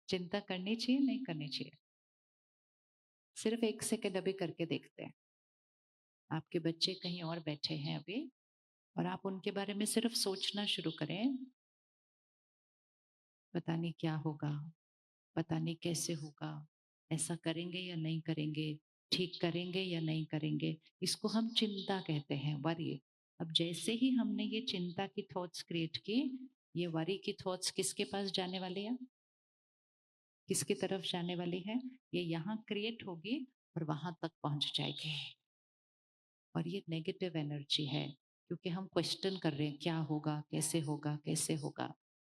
चिंता करनी चाहिए, नहीं करनी चाहिए? सिर्फ 1 सेकंड अभी करके देखते हैं। आपके बच्चे कहीं और बैठे हैं अभी और आप उनके बारे में सिर्फ सोचना शुरू करें, पता नहीं क्या होगा, पता नहीं कैसे होगा, ऐसा करेंगे या नहीं करेंगे, ठीक करेंगे या नहीं करेंगे। इसको हम चिंता कहते हैं, वरी। अब जैसे ही हमने ये चिंता की थॉट्स क्रिएट की, ये वरी की थॉट्स किसके पास जाने वाली है? किसकी तरफ जाने वाली है? ये यहाँ क्रिएट होगी और वहां तक पहुंच जाएगी। और ये नेगेटिव एनर्जी है, क्योंकि हम क्वेश्चन कर रहे हैं क्या होगा, कैसे होगा, कैसे होगा।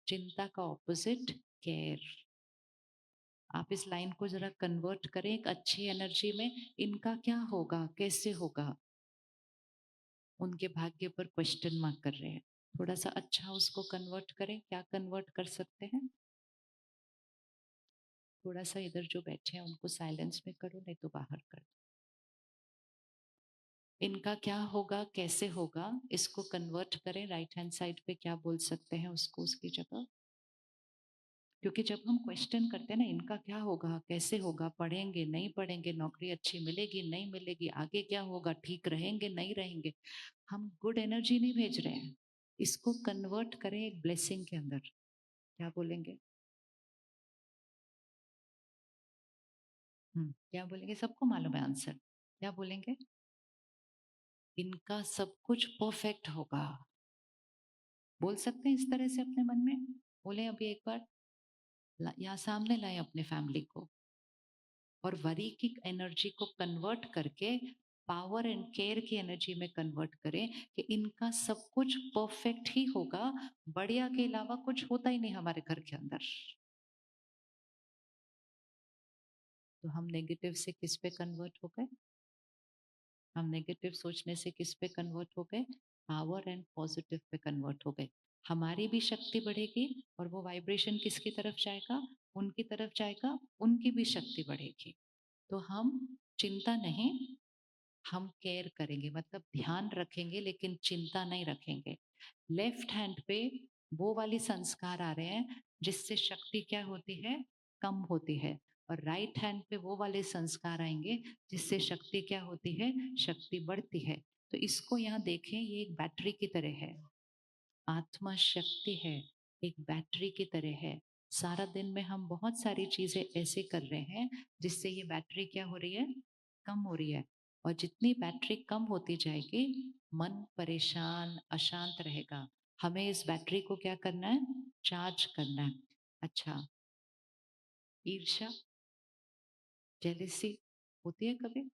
चिंता का ऑपोजिट केयर। आप इस लाइन को जरा कन्वर्ट करें एक अच्छी एनर्जी में। इनका क्या होगा, कैसे होगा, उनके भाग्य पर क्वेश्चन मार्क कर रहे हैं। थोड़ा सा अच्छा उसको कन्वर्ट करें। क्या कन्वर्ट कर सकते हैं? थोड़ा सा इधर जो बैठे हैं उनको साइलेंस में करो, नहीं तो बाहर कर दो। इनका क्या होगा, कैसे होगा, इसको कन्वर्ट करें। राइट हैंड साइड पे क्या बोल सकते हैं उसको उसकी जगह। क्योंकि जब हम क्वेश्चन करते हैं ना, इनका क्या होगा, कैसे होगा, पढ़ेंगे नहीं पढ़ेंगे, नौकरी अच्छी मिलेगी नहीं मिलेगी, आगे क्या होगा, ठीक रहेंगे नहीं रहेंगे, हम गुड एनर्जी नहीं भेज रहे हैं। इसको कन्वर्ट करें एक ब्लेसिंग के अंदर। क्या बोलेंगे? क्या बोलेंगे? सबको मालूम है आंसर। क्या बोलेंगे? इनका सब कुछ परफेक्ट होगा। बोल सकते हैं इस तरह से अपने मन में। बोले अभी एक बार, यहाँ सामने लाए अपने फैमिली को और वरी की एनर्जी को कन्वर्ट करके पावर एंड केयर की एनर्जी में कन्वर्ट करें कि इनका सब कुछ परफेक्ट ही होगा, बढ़िया के अलावा कुछ होता ही नहीं हमारे घर के अंदर। तो हम नेगेटिव से किस पे कन्वर्ट हो गए? हम नेगेटिव सोचने से किस पे कन्वर्ट हो गए? Power and positive pay convert हो गए। हमारी भी शक्ति बढ़ेगी और वो वाइब्रेशन किसकी तरफ जाएगा? उनकी तरफ जाएगा, उनकी भी शक्ति बढ़ेगी। तो हम चिंता नहीं, हम केयर करेंगे, मतलब ध्यान रखेंगे लेकिन चिंता नहीं रखेंगे। लेफ्ट हैंड पे वो वाली संस्कार आ रहे हैं जिससे शक्ति क्या होती है? कम होती है। और राइट हैंड पे वो वाले संस्कार आएंगे जिससे शक्ति क्या होती है? शक्ति बढ़ती है। तो इसको यहाँ देखें, ये एक बैटरी की तरह है। आत्मा शक्ति है, एक बैटरी की तरह है। सारा दिन में हम बहुत सारी चीजें ऐसे कर रहे हैं जिससे ये बैटरी क्या हो रही है? कम हो रही है। और जितनी बैटरी कम होती जाएगी, मन परेशान अशांत रहेगा। हमें इस बैटरी को क्या करना है? चार्ज करना है। अच्छा, ईर्ष्या, जेलिसी होती है कभी?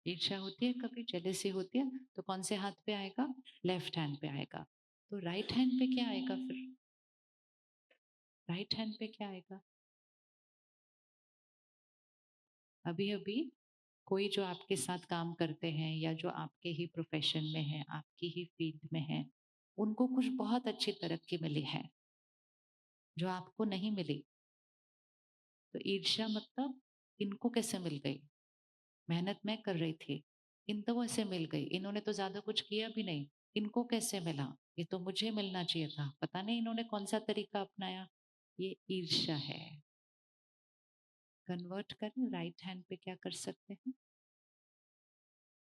ईर्ष्या होती है कभी? जेलिसी होती है? तो कौन से हाथ पे आएगा? लेफ्ट हैंड पे आएगा। तो राइट हैंड पे क्या आएगा फिर? राइट हैंड पे क्या आएगा? अभी अभी कोई जो आपके साथ काम करते हैं या जो आपके ही प्रोफेशन में है, आपकी ही फील्ड में है, उनको कुछ बहुत अच्छी तरक्की मिली है जो आपको नहीं मिली। तो ईर्ष्या मतलब इनको कैसे मिल गई? मेहनत मैं कर रही थी, इन तो ऐसे मिल गई, इन्होंने तो ज्यादा कुछ किया भी नहीं, इनको कैसे मिला? ये तो मुझे मिलना चाहिए था, पता नहीं इन्होंने कौन सा तरीका अपनाया। ये ईर्ष्या है। कन्वर्ट करें, राइट हैंड पे क्या कर सकते हैं?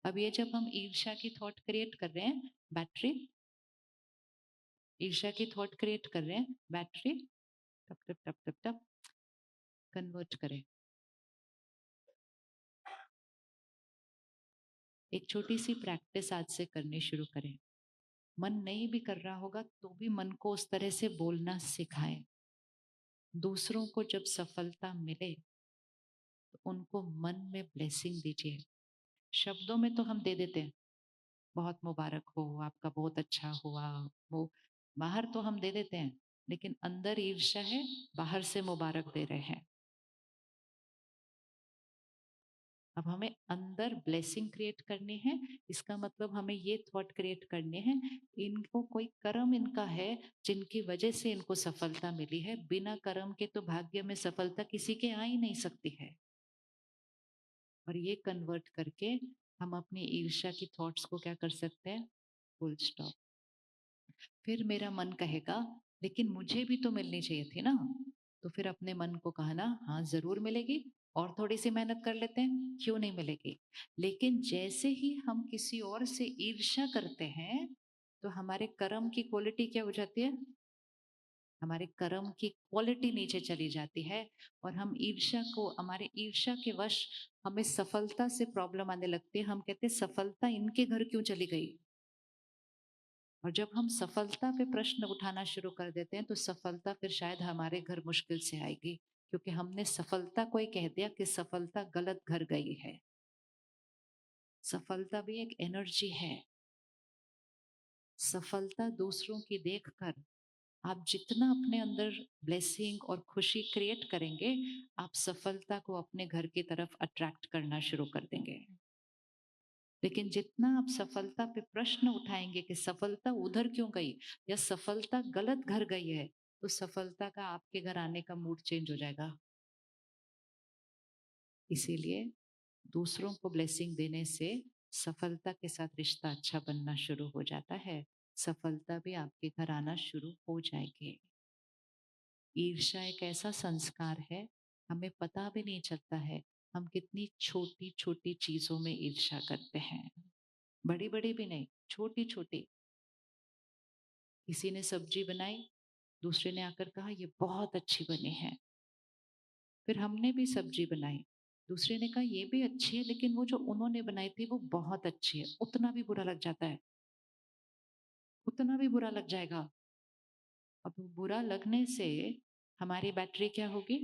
अब ये जब हम ईर्ष्या की थॉट क्रिएट कर रहे हैं, बैटरी, ईर्ष्या की थॉट क्रिएट कर रहे हैं, बैटरी टप टप टप टप टप कन्वर्ट करें। एक छोटी सी प्रैक्टिस आज से करनी शुरू करें। मन नहीं भी कर रहा होगा तो भी मन को उस तरह से बोलना सिखाएं। दूसरों को जब सफलता मिले तो उनको मन में ब्लेसिंग दीजिए। शब्दों में तो हम दे देते हैं, बहुत मुबारक हो, आपका बहुत अच्छा हुआ, वो बाहर तो हम दे देते हैं, लेकिन अंदर ईर्ष्या है, बाहर से मुबारक दे रहे हैं। अब हमें अंदर ब्लेसिंग क्रिएट करनी है। इसका मतलब हमें ये थॉट क्रिएट करने हैं, इनको कोई कर्म इनका है जिनकी वजह से इनको सफलता मिली है। बिना कर्म के तो भाग्य में सफलता किसी के आ ही नहीं सकती है। और ये कन्वर्ट करके हम अपनी ईर्ष्या की थॉट्स को क्या कर सकते हैं? Full stop. फिर मेरा मन कहेगा लेकिन मुझे भी तो मिलनी चाहिए थी ना, तो फिर अपने मन को कहा ना, हाँ ज़रूर मिलेगी, और थोड़ी-सी मेहनत कर लेते हैं, क्यों नहीं मिलेगी? लेकिन जैसे ही हम किसी और से ईर्ष्या करते हैं, तो हमारे कर्म की क्वालिटी क्या हो जाती है? हमारे कर्म की क्वालिटी नीचे चली जाती है, और हम ईर्ष्या को, हमारे ईर्ष्या के वश हमें सफलता से प्रॉब्लम आने लगती है। हम कहते हैं सफलता इनके घर क्यों चली गई? और जब हम सफलता पे प्रश्न उठाना शुरू कर देते हैं, तो सफलता फिर शायद हमारे घर मुश्किल से आएगी, क्योंकि हमने सफलता को ही कह दिया कि सफलता गलत घर गई है। सफलता भी एक एनर्जी है। सफलता दूसरों की देखकर आप जितना अपने अंदर ब्लेसिंग और खुशी क्रिएट करेंगे, आप सफलता को अपने घर की तरफ अट्रैक्ट करना शुरू कर देंगे। लेकिन जितना आप सफलता पे प्रश्न उठाएंगे कि सफलता उधर क्यों गई, या सफलता गलत घर गई है, तो सफलता का आपके घर आने का मूड चेंज हो जाएगा। इसीलिए दूसरों को ब्लेसिंग देने से सफलता के साथ रिश्ता अच्छा बनना शुरू हो जाता है। सफलता भी आपके घर आना शुरू हो जाएगी। ईर्ष्या एक ऐसा संस्कार है, हमें पता भी नहीं चलता है हम कितनी छोटी छोटी चीजों में ईर्ष्या करते हैं। बड़ी बड़ी भी नहीं, छोटी छोटी। किसी ने सब्जी बनाई, दूसरे ने आकर कहा ये बहुत अच्छी बनी है। फिर हमने भी सब्जी बनाई, दूसरे ने कहा ये भी अच्छी है, लेकिन वो जो उन्होंने बनाई थी वो बहुत अच्छी है। उतना भी बुरा लग जाता है, उतना भी बुरा लग जाएगा। अब बुरा लगने से हमारी बैटरी क्या होगी?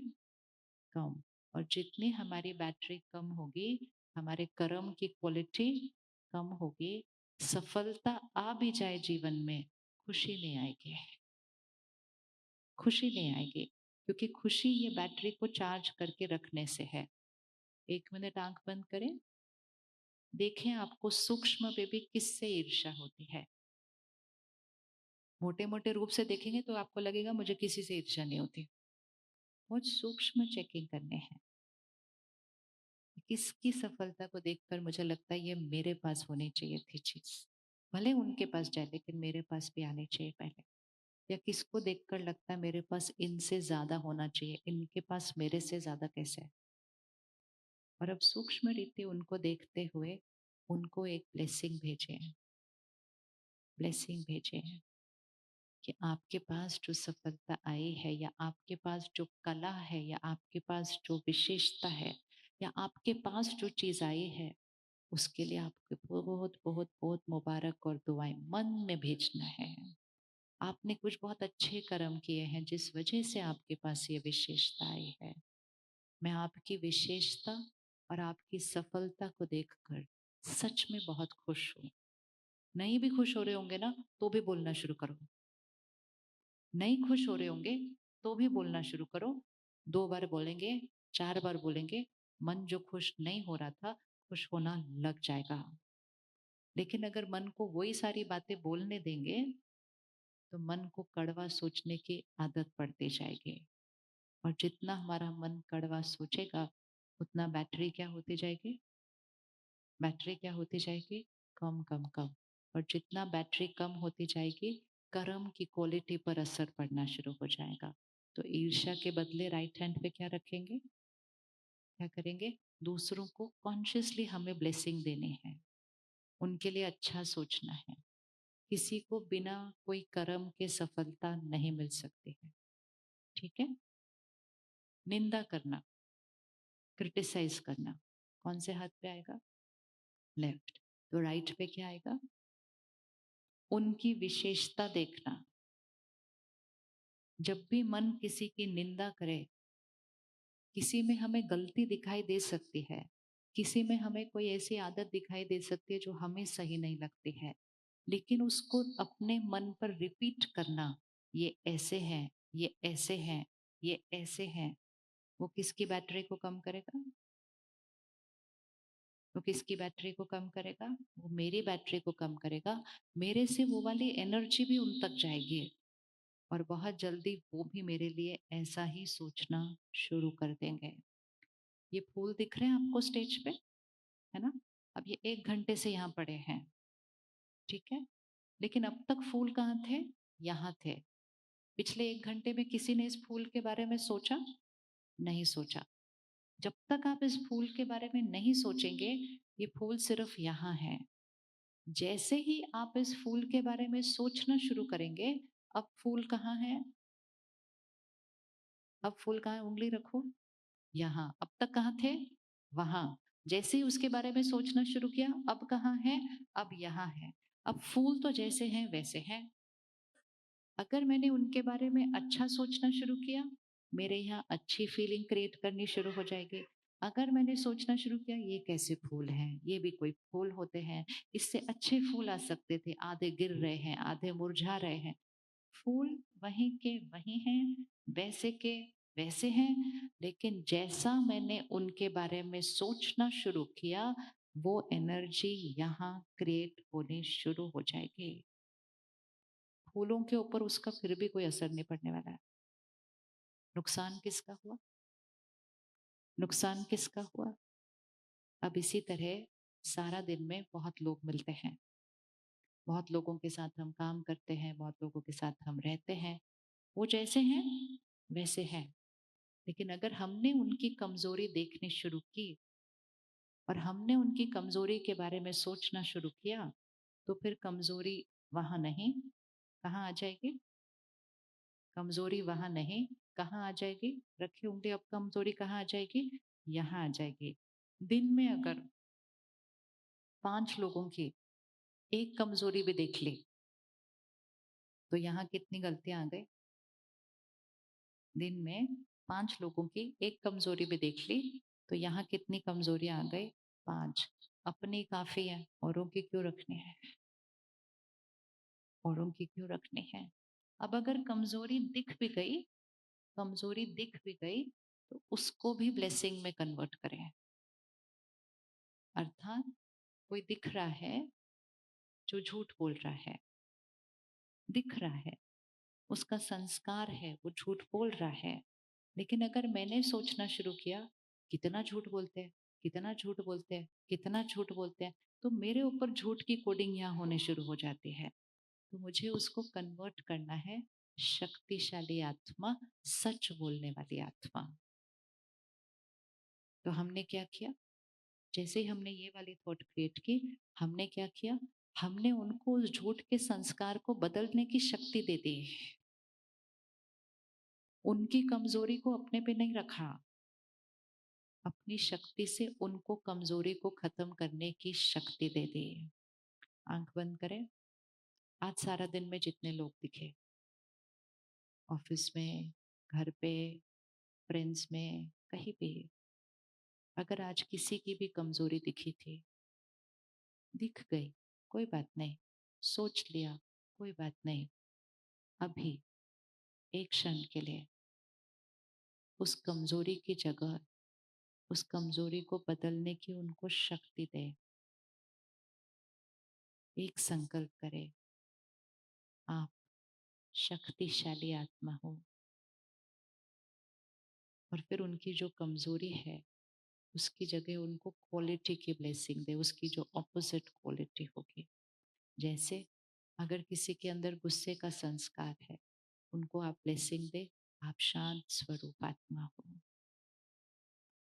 कम। और जितनी हमारी बैटरी कम होगी, हमारे कर्म की क्वालिटी कम होगी। सफलता आ भी जाए जीवन में, खुशी नहीं आएगी। खुशी नहीं आएगी, क्योंकि खुशी ये बैटरी को चार्ज करके रखने से है। 1 मिनट आंख बंद करें, देखें आपको सूक्ष्म में भी किससे ईर्ष्या होती है। मोटे मोटे रूप से देखेंगे तो आपको लगेगा मुझे किसी से ईर्ष्या नहीं होती। बहुत सूक्ष्म चेकिंग करने हैं। किसकी सफलता को देखकर मुझे लगता है ये मेरे पास होनी चाहिए थी चीज, भले उनके पास जाए लेकिन मेरे पास भी आनी चाहिए पहले। या किसको देखकर लगता है मेरे पास इनसे ज्यादा होना चाहिए, इनके पास मेरे से ज्यादा कैसे है। और अब सूक्ष्म रीति उनको देखते हुए उनको एक ब्लेसिंग भेजे, ब्लेसिंग भेजे कि आपके पास जो सफलता आई है, या आपके पास जो कला है, या आपके पास जो विशेषता है, या आपके पास जो चीज आई है, उसके लिए आपको बहुत बहुत बहुत मुबारक और दुआएं मन में भेजना है। आपने कुछ बहुत अच्छे कर्म किए हैं जिस वजह से आपके पास ये विशेषता आई है। मैं आपकी विशेषता और आपकी सफलता को देखकर सच में बहुत खुश हूँ। नहीं भी खुश हो रहे होंगे ना, तो भी बोलना शुरू करो। नहीं खुश हो रहे होंगे तो भी बोलना शुरू करो। 2 बार बोलेंगे, 4 बार बोलेंगे, मन जो खुश नहीं हो रहा था, खुश होना लग जाएगा। लेकिन अगर मन को वही सारी बातें बोलने देंगे, तो मन को कड़वा सोचने की आदत पड़ती जाएगी। और जितना हमारा मन कड़वा सोचेगा, उतना बैटरी क्या होती जाएगी? बैटरी क्या होती जाएगी? कम कम कम। और जितना बैटरी कम होती जाएगी, कर्म की क्वालिटी पर असर पड़ना शुरू हो जाएगा। तो ईर्ष्या के बदले राइट हैंड पे क्या रखेंगे? क्या करेंगे? दूसरों को कॉन्शियसली हमें ब्लेसिंग देनी है, उनके लिए अच्छा सोचना है। किसी को बिना कोई कर्म के सफलता नहीं मिल सकती है। ठीक है? निंदा करना, क्रिटिसाइज करना, कौन से हाथ पे आएगा? लेफ्ट। तो राइट पे क्या आएगा? उनकी विशेषता देखना। जब भी मन किसी की निंदा करे, किसी में हमें गलती दिखाई दे सकती है, किसी में हमें कोई ऐसी आदत दिखाई दे सकती है जो हमें सही नहीं लगती है, लेकिन उसको अपने मन पर रिपीट करना, ये ऐसे हैं, ये ऐसे हैं, ये ऐसे हैं, वो किसकी बैटरी को कम करेगा? वो किसकी बैटरी को कम करेगा? वो मेरी बैटरी को कम करेगा। मेरे से वो वाली एनर्जी भी उन तक जाएगी, और बहुत जल्दी वो भी मेरे लिए ऐसा ही सोचना शुरू कर देंगे। ये फूल दिख रहे हैं आपको स्टेज पे, है ना? अब ये 1 घंटे से यहाँ पड़े हैं, ठीक है? लेकिन अब तक फूल कहाँ थे? यहाँ थे। पिछले 1 घंटे में किसी ने इस फूल के बारे में सोचा? नहीं सोचा। जब तक आप इस फूल के बारे में नहीं सोचेंगे, ये फूल सिर्फ यहाँ है। जैसे ही आप इस फूल के बारे में सोचना शुरू करेंगे, अब फूल कहाँ है? अब फूल कहाँ है? उँगली रखो। यहाँ। अब तक कहाँ थे? वहाँ। जैसे ही उसके बारे में सोचना शुरू किया, अब कहाँ है? अब यहाँ है। अब फूल तो जैसे हैं वैसे हैं। अगर मैंने उनके बारे में अच्छा सोचना शुरू किया, मेरे यहाँ अच्छी फीलिंग क्रिएट करनी शुरू हो जाएगी। अगर मैंने सोचना शुरू किया ये कैसे फूल हैं, ये भी कोई फूल होते हैं, इससे अच्छे फूल आ सकते थे, आधे गिर रहे हैं, आधे मुरझा रहे हैं। फूल वहीं के वहीं हैं, वैसे के वैसे हैं, लेकिन जैसा मैंने उनके बारे में सोचना शुरू किया, वो एनर्जी यहाँ क्रिएट होनी शुरू हो जाएगी। फूलों के ऊपर उसका फिर भी कोई असर नहीं पड़ने वाला है। नुकसान किसका हुआ? नुकसान किसका हुआ? अब इसी तरह सारा दिन में बहुत लोग मिलते हैं, बहुत लोगों के साथ हम काम करते हैं, बहुत लोगों के साथ हम रहते हैं। वो जैसे हैं वैसे हैं, लेकिन अगर हमने उनकी कमजोरी देखनी शुरू की और हमने उनकी कमजोरी के बारे में सोचना शुरू किया, तो फिर कमजोरी वहां नहीं, कहाँ आ जाएगी? कमजोरी वहां नहीं, कहाँ आ जाएगी? रखिए उंगली। अब कमजोरी कहाँ आ जाएगी? यहाँ आ जाएगी। दिन में अगर 5 लोगों की एक कमजोरी भी देख ली, तो यहाँ कितनी गलतियां आ गई? दिन में 5 लोगों की एक कमजोरी भी देख ली, तो यहाँ कितनी कमजोरियां आ गई? 5। अपनी काफी है, औरों की क्यों रखनी है? औरों की क्यों रखनी है? अब अगर कमजोरी दिख भी गई, कमजोरी दिख भी गई, तो उसको भी ब्लेसिंग में कन्वर्ट करें। अर्थात कोई दिख रहा है जो झूठ बोल रहा है, दिख रहा है, उसका संस्कार है, वो झूठ बोल रहा है। लेकिन अगर मैंने सोचना शुरू किया, कितना झूठ बोलते हैं, कितना झूठ बोलते हैं, कितना झूठ बोलते हैं, तो मेरे ऊपर झूठ की कोडिंग यहाँ होने शुरू हो जाती है। तो मुझे उसको कन्वर्ट करना है शक्तिशाली आत्मा, सच बोलने वाली आत्मा। तो हमने क्या किया? जैसे ही हमने ये वाली थॉट क्रिएट की, हमने क्या किया? हमने उनको उस झूठ के संस्कार को बदलने की शक्ति दे दी। उनकी कमजोरी को अपने पे नहीं रखा, अपनी शक्ति से उनको कमजोरी को खत्म करने की शक्ति दे दी। आंख बंद करें। आज सारा दिन में जितने लोग दिखे, ऑफिस में, घर पे, फ्रेंड्स में, कहीं भी, अगर आज किसी की भी कमजोरी दिखी थी, दिख गई, कोई बात नहीं, सोच लिया, कोई बात नहीं, अभी एक क्षण के लिए उस कमजोरी की जगह उस कमजोरी को बदलने की उनको शक्ति दे। एक संकल्प करें, आप शक्तिशाली आत्मा हो, और फिर उनकी जो कमजोरी है उसकी जगह उनको क्वालिटी की ब्लेसिंग दे, उसकी जो ऑपोजिट क्वालिटी होगी। जैसे अगर किसी के अंदर गुस्से का संस्कार है, उनको आप ब्लेसिंग दे, आप शांत स्वरूप आत्मा हो।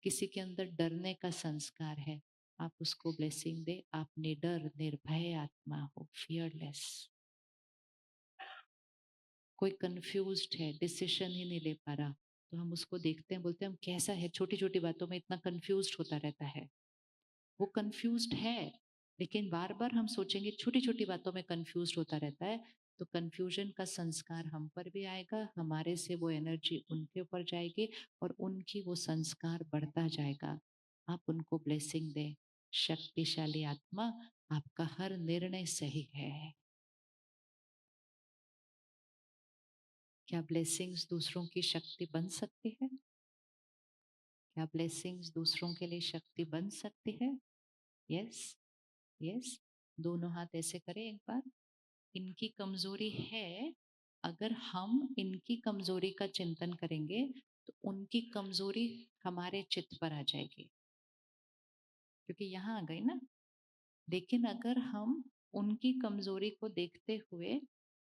किसी के अंदर डरने का संस्कार है, आप उसको ब्लेसिंग दे, आप निडर निर्भय आत्मा हो, फियरलेस। कोई कंफ्यूज्ड है, डिसीजन ही नहीं ले पा रहा, तो हम उसको देखते हैं, बोलते हैं हम कैसा है, छोटी छोटी बातों में इतना कंफ्यूज्ड होता रहता है। वो कंफ्यूज्ड है, लेकिन बार बार हम सोचेंगे छोटी छोटी बातों में कंफ्यूज्ड होता रहता है, तो कंफ्यूजन का संस्कार हम पर भी आएगा, हमारे से वो एनर्जी उनके ऊपर जाएगी और उनकी वो संस्कार बढ़ता जाएगा। आप उनको ब्लेसिंग दें, शक्तिशाली आत्मा, आपका हर निर्णय सही है। क्या ब्लेसिंग्स दूसरों की शक्ति बन सकती है? क्या ब्लेसिंग्स दूसरों के लिए शक्ति बन सकती है? Yes, yes. दोनों हाथ ऐसे करें एक बार। इनकी कमजोरी है, अगर हम इनकी कमजोरी का चिंतन करेंगे, तो उनकी कमजोरी हमारे चित्त पर आ जाएगी, क्योंकि यहाँ आ गई ना। लेकिन अगर हम उनकी कमजोरी को देखते हुए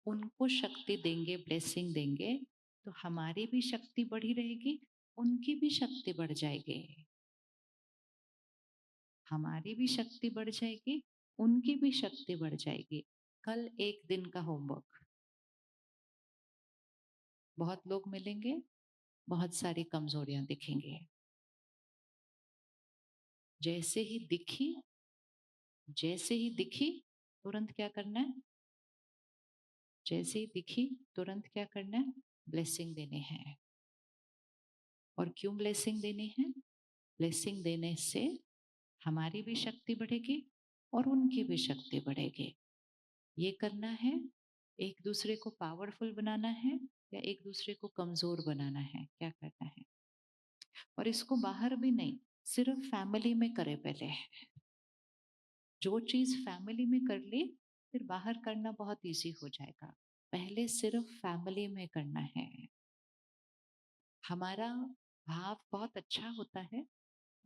उनको शक्ति देंगे, ब्लेसिंग देंगे, तो हमारी भी शक्ति बढ़ी रहेगी, उनकी भी शक्ति बढ़ जाएगी। हमारी भी शक्ति बढ़ जाएगी, उनकी भी शक्ति बढ़ जाएगी। कल एक दिन का होमवर्क। बहुत लोग मिलेंगे, बहुत सारी कमजोरियां दिखेंगे। जैसे ही दिखी तुरंत क्या करना है? जैसे ही दिखी तुरंत क्या करना है? ब्लेसिंग देने हैं। और क्यों ब्लेसिंग देनी है? ब्लेसिंग देने से हमारी भी शक्ति बढ़ेगी और उनकी भी शक्ति बढ़ेगी। ये करना है, एक दूसरे को पावरफुल बनाना है या एक दूसरे को कमजोर बनाना है? क्या करना है? और इसको बाहर भी नहीं, सिर्फ फैमिली में करे पहले। जो चीज फैमिली में कर ली, फिर बाहर करना बहुत इजी हो जाएगा। पहले सिर्फ फैमिली में करना है। हमारा भाव बहुत अच्छा होता है,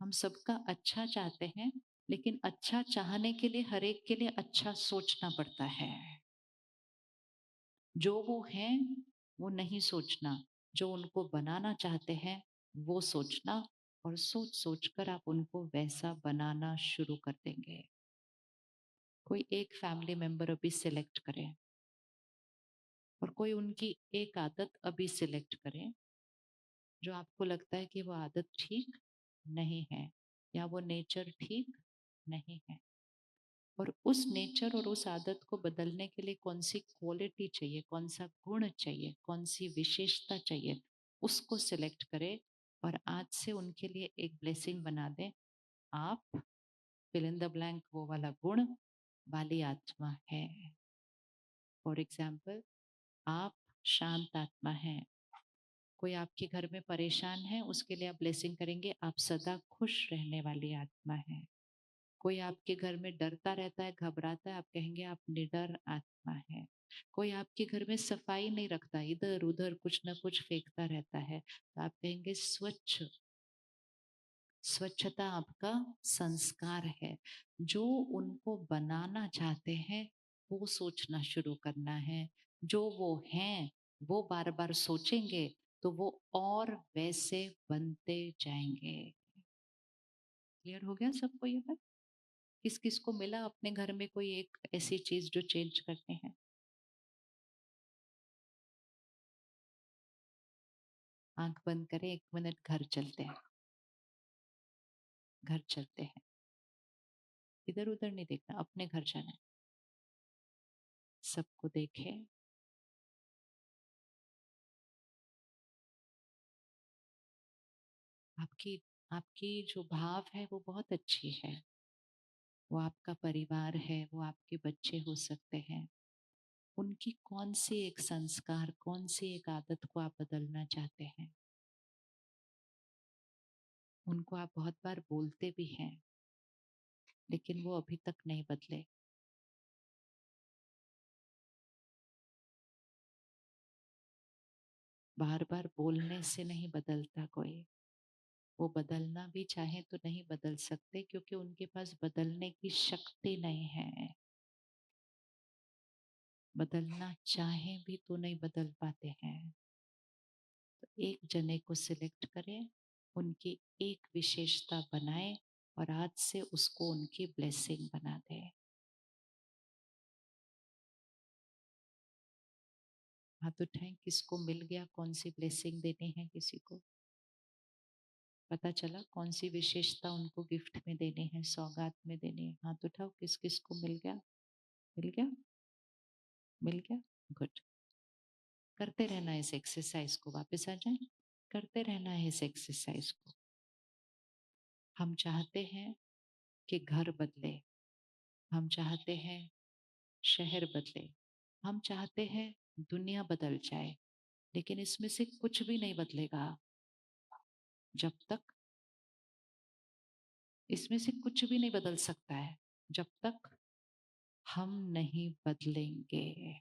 हम सबका अच्छा चाहते हैं, लेकिन अच्छा चाहने के लिए हर एक के लिए अच्छा सोचना पड़ता है। जो वो हैं वो नहीं सोचना, जो उनको बनाना चाहते हैं वो सोचना, और सोच सोच कर आप उनको वैसा बनाना शुरू कर देंगे। कोई एक फैमिली मेंबर अभी सिलेक्ट करें और कोई उनकी एक आदत अभी सिलेक्ट करें जो आपको लगता है कि वो आदत ठीक नहीं है या वो नेचर ठीक नहीं है, और उस नेचर और उस आदत को बदलने के लिए कौन सी क्वालिटी चाहिए, कौन सा गुण चाहिए, कौन सी विशेषता चाहिए, उसको सिलेक्ट करें और आज से उनके लिए एक ब्लेसिंग बना दें। आप फिल इन द ब्लैंक वो वाला गुण वाली आत्मा है। फॉर एग्जाम्पल, आप शांत आत्मा हैं। कोई आपके घर में परेशान है, उसके लिए आप ब्लेसिंग करेंगे, आप सदा खुश रहने वाली आत्मा है। कोई आपके घर में डरता रहता है, घबराता है, आप कहेंगे आप निडर आत्मा है। कोई आपके घर में सफाई नहीं रखता, इधर उधर कुछ ना कुछ फेंकता रहता है, तो आप कहेंगे स्वच्छ। स्वच्छता आपका संस्कार है। जो उनको बनाना चाहते हैं वो सोचना शुरू करना है। जो वो हैं वो बार बार सोचेंगे तो वो और वैसे बनते जाएंगे। क्लियर हो गया सबको ये बात? किस किस को मिला अपने घर में कोई एक ऐसी चीज जो चेंज करते हैं? आंख बंद करें, 1 मिनट, घर चलते हैं। घर चलते हैं, इधर उधर नहीं देखना, अपने घर जाना है। सबको देखें। आपकी आपकी जो भाव है वो बहुत अच्छी है। वो आपका परिवार है, वो आपके बच्चे हो सकते हैं। उनकी कौन सी एक संस्कार, कौन सी एक आदत को आप बदलना चाहते हैं? उनको आप बहुत बार बोलते भी हैं, लेकिन वो अभी तक नहीं बदले। बार बार बोलने से नहीं बदलता कोई। वो बदलना भी चाहे तो नहीं बदल सकते, क्योंकि उनके पास बदलने की शक्ति नहीं है। बदलना चाहे भी तो नहीं बदल पाते हैं। तो एक जने को सिलेक्ट करें, उनकी एक विशेषता बनाएं और आज से उसको उनकी ब्लेसिंग बना दें। हाथ उठाएं, किसको मिल गया, कौन सी ब्लेसिंग देनी है? किसी को पता चला कौन सी विशेषता उनको गिफ्ट में देनी है, सौगात में देनी है? हाथ उठाओ, किस किस को मिल गया? मिल गया? मिल गया? गुड। करते रहना इस एक्सरसाइज को। वापस आ जाए, करते रहना है इस एक्सरसाइज को। हम चाहते हैं कि घर बदले, हम चाहते हैं शहर बदले, हम चाहते हैं दुनिया बदल जाए, लेकिन इसमें से कुछ भी नहीं बदलेगा जब तक, इसमें से कुछ भी नहीं बदल सकता है जब तक हम नहीं बदलेंगे।